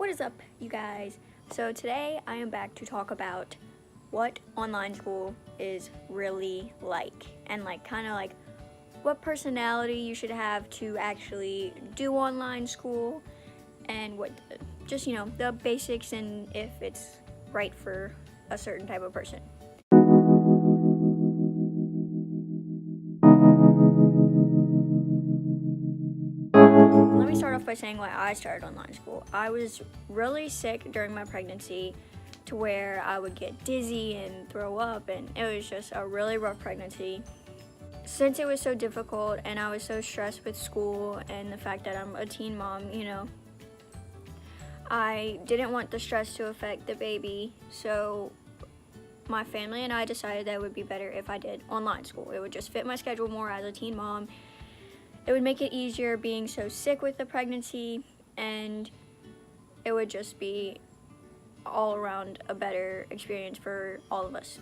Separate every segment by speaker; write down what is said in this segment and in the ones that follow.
Speaker 1: What is up, you guys? So today I am back to talk about what online school is really like, and kind of what personality you should have to actually do online school, and what just the basics, and if it's right for a certain type of person. Let me start off by saying why I started online school. I was really sick during my pregnancy to where I would get dizzy and throw up, and it was just a really rough pregnancy. Since it was so difficult and I was so stressed with school and the fact that I'm a teen mom, I didn't want the stress to affect the baby, so my family and I decided that it would be better if I did online school. It would just fit my schedule more as a teen mom. It would make it easier being so sick with the pregnancy, and it would just be all around a better experience for all of us.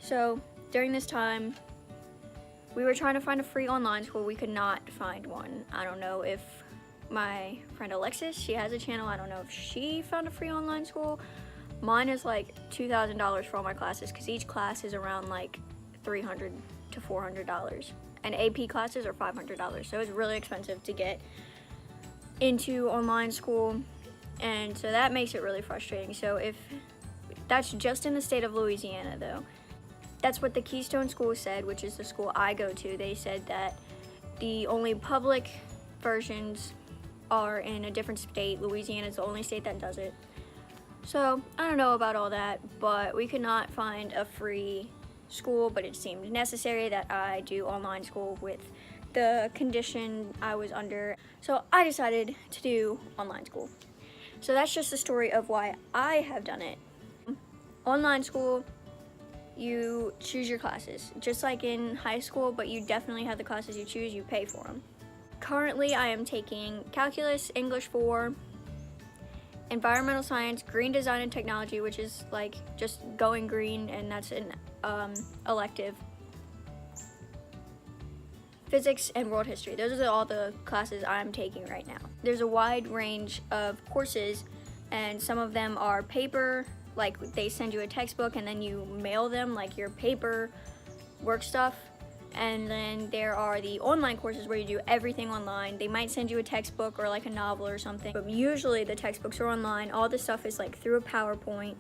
Speaker 1: So during this time, we were trying to find a free online school. We could not find one. I don't know if my friend Alexis, she has a channel, I don't know if she found a free online school. Mine is like $2,000 for all my classes, because each class is around like $300 to $400. And AP classes are $500, so it's really expensive to get into online school, and so that makes it really frustrating. So if that's just in the state of Louisiana, though. That's what the Keystone School said, which is the school I go to. They said that the only public versions are in a different state. Louisiana is the only state that does it. So I don't know about all that, but we could not find a free school, but it seemed necessary that I do online school with the condition I was under. So I decided to do online school. So that's just the story of why I have done it. Online school, you choose your classes, just like in high school, but you definitely have the classes you choose, you pay for them. Currently, I am taking Calculus, English 4, Environmental Science, Green Design and Technology, which is like just going green, and that's an elective. Physics and World History. Those are all the classes I'm taking right now. There's a wide range of courses, and some of them are paper, like they send you a textbook and then you mail them like your paper work stuff. And then there are the online courses where you do everything online. They might send you a textbook or like a novel or something, but usually the textbooks are online. All the stuff is like through a PowerPoint.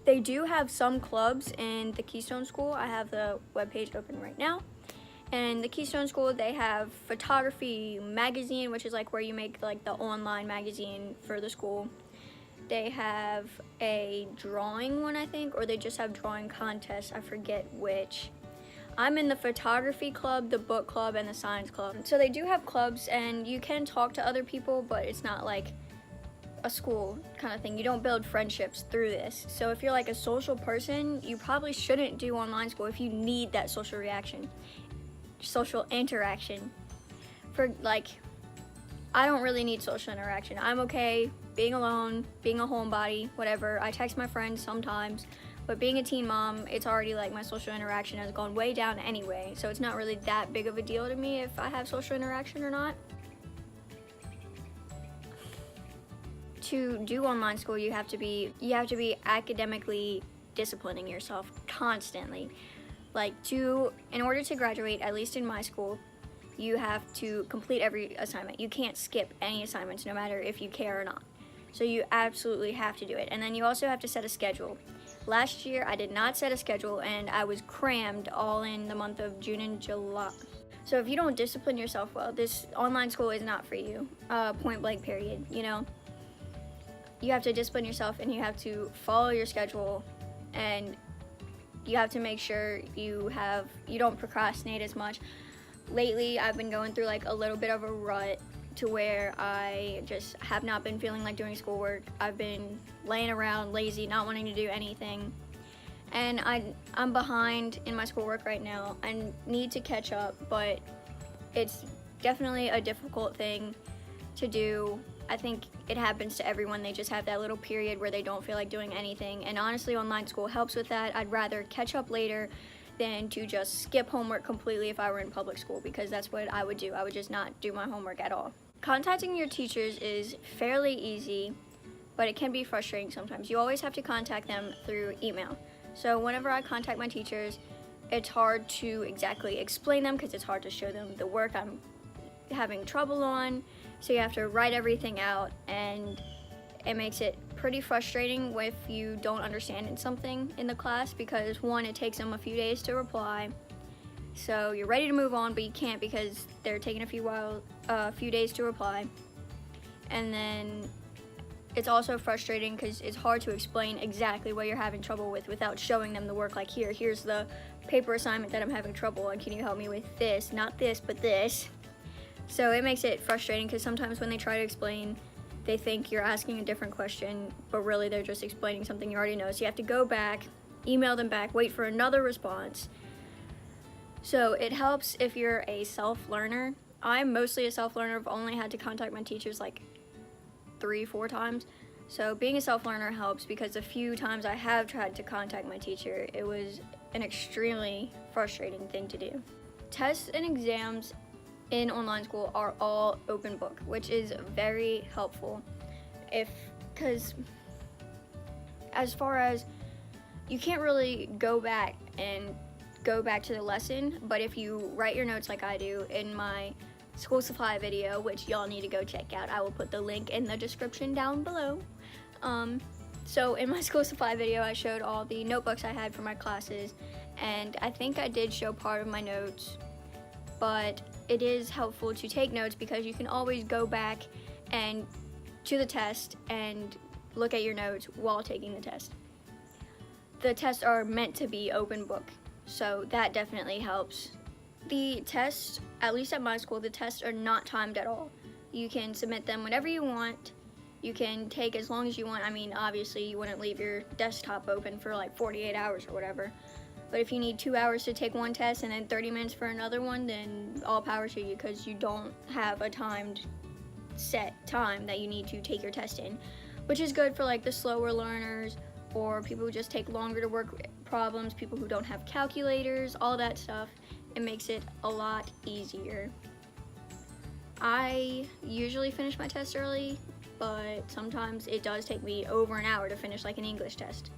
Speaker 1: They do have some clubs in the Keystone School. I have the webpage open right now. And the Keystone School, they have photography magazine, which is like where you make like the online magazine for the school. They have a drawing one, I think, or they just have drawing contests. I forget which. I'm in the photography club, the book club, and the science club. So they do have clubs, and you can talk to other people, but it's not like a school kind of thing. You don't build friendships through this. So if you're like a social person, you probably shouldn't do online school if you need that social interaction. For like, I don't really need social interaction. I'm okay being alone, being a homebody, whatever. I text my friends sometimes, but being a teen mom, it's already like my social interaction has gone way down anyway, so it's not really that big of a deal to me if I have social interaction or not. To do online school, you have to be academically disciplining yourself constantly. In order to graduate, at least in my school, you have to complete every assignment. You can't skip any assignments, no matter if you care or not. So you absolutely have to do it. And then you also have to set a schedule. Last year, I did not set a schedule, and I was crammed all in the month of June and July. So if you don't discipline yourself well, this online school is not for you. Point blank period, You have to discipline yourself, and you have to follow your schedule, and you have to make sure you don't procrastinate as much. Lately, I've been going through like a little bit of a rut to where I just have not been feeling like doing schoolwork. I've been laying around lazy, not wanting to do anything. And I'm behind in my schoolwork right now. I need to catch up, but it's definitely a difficult thing to do. I think it happens to everyone. They just have that little period where they don't feel like doing anything. And honestly, online school helps with that. I'd rather catch up later than to just skip homework completely if I were in public school, because that's what I would do. I would just not do my homework at all. Contacting your teachers is fairly easy, but it can be frustrating sometimes. You always have to contact them through email. So whenever I contact my teachers, it's hard to exactly explain them because it's hard to show them the work I'm having trouble on. So you have to write everything out, and it makes it pretty frustrating if you don't understand something in the class because one, it takes them a few days to reply. So you're ready to move on, but you can't because they're taking a few days to reply. And then it's also frustrating because it's hard to explain exactly what you're having trouble with without showing them the work. Like, here's the paper assignment that I'm having trouble on. Can you help me with this? Not this, but this. So it makes it frustrating because sometimes when they try to explain, they think you're asking a different question, but really they're just explaining something you already know. So you have to go back, email them back, wait for another response. So it helps if you're a self-learner. I'm mostly a self-learner. I've only had to contact my teachers like 3-4 times. So being a self-learner helps because the few times I have tried to contact my teacher, it was an extremely frustrating thing to do. Tests and exams in online school are all open book, which is very helpful because as far as you can't really go back to the lesson, but if you write your notes like I do in my school supply video, which y'all need to go check out, I will put the link in the description down below. So in my school supply video, I showed all the notebooks I had for my classes, and I think I did show part of my notes, but it is helpful to take notes because you can always go back and to the test and look at your notes while taking the test. The tests are meant to be open book, so that definitely helps. The tests, at least at my school, the tests are not timed at all. You can submit them whenever you want. You can take as long as you want. I mean, obviously you wouldn't leave your desktop open for like 48 hours or whatever. But if you need 2 hours to take one test and then 30 minutes for another one, then all power to you because you don't have a timed set time that you need to take your test in, which is good for like the slower learners or people who just take longer to work problems, people who don't have calculators, all that stuff. It makes it a lot easier. I usually finish my test early, but sometimes it does take me over an hour to finish like an English test.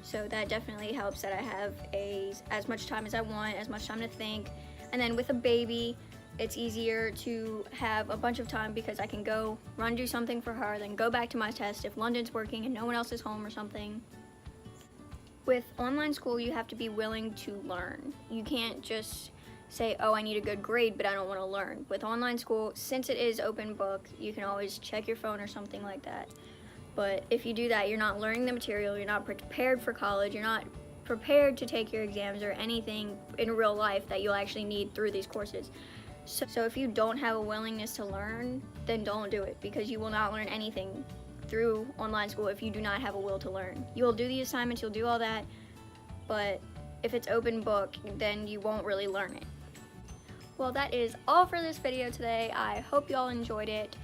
Speaker 1: So that definitely helps that I have as much time as I want, as much time to think. And then with a baby, it's easier to have a bunch of time because I can go run do something for her, then go back to my test if London's working and no one else is home or something. With online school, you have to be willing to learn. You can't just say, oh, I need a good grade, but I don't want to learn. With online school, since it is open book, you can always check your phone or something like that. But if you do that, you're not learning the material, you're not prepared for college, you're not prepared to take your exams or anything in real life that you'll actually need through these courses. So if you don't have a willingness to learn, then don't do it because you will not learn anything through online school if you do not have a will to learn. You'll do the assignments, you'll do all that, but if it's open book, then you won't really learn it. Well, that is all for this video today. I hope y'all enjoyed it.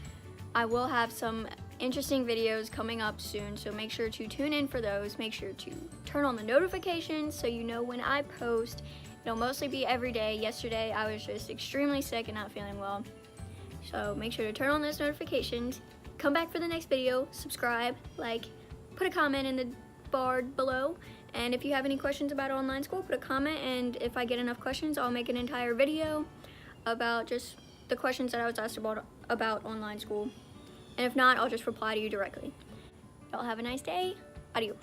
Speaker 1: I will have some interesting videos coming up soon, so make sure to tune in for those. Make sure to turn on the notifications so you know when I post. It'll mostly be every day. Yesterday I was just extremely sick and not feeling well, so make sure to turn on those notifications. Come back for the next video, subscribe, like, put a comment in the bar below, and if you have any questions about online school, put a comment, and if I get enough questions, I'll make an entire video about just the questions that I was asked about online school. And if not, I'll just reply to you directly. Y'all have a nice day. Adios.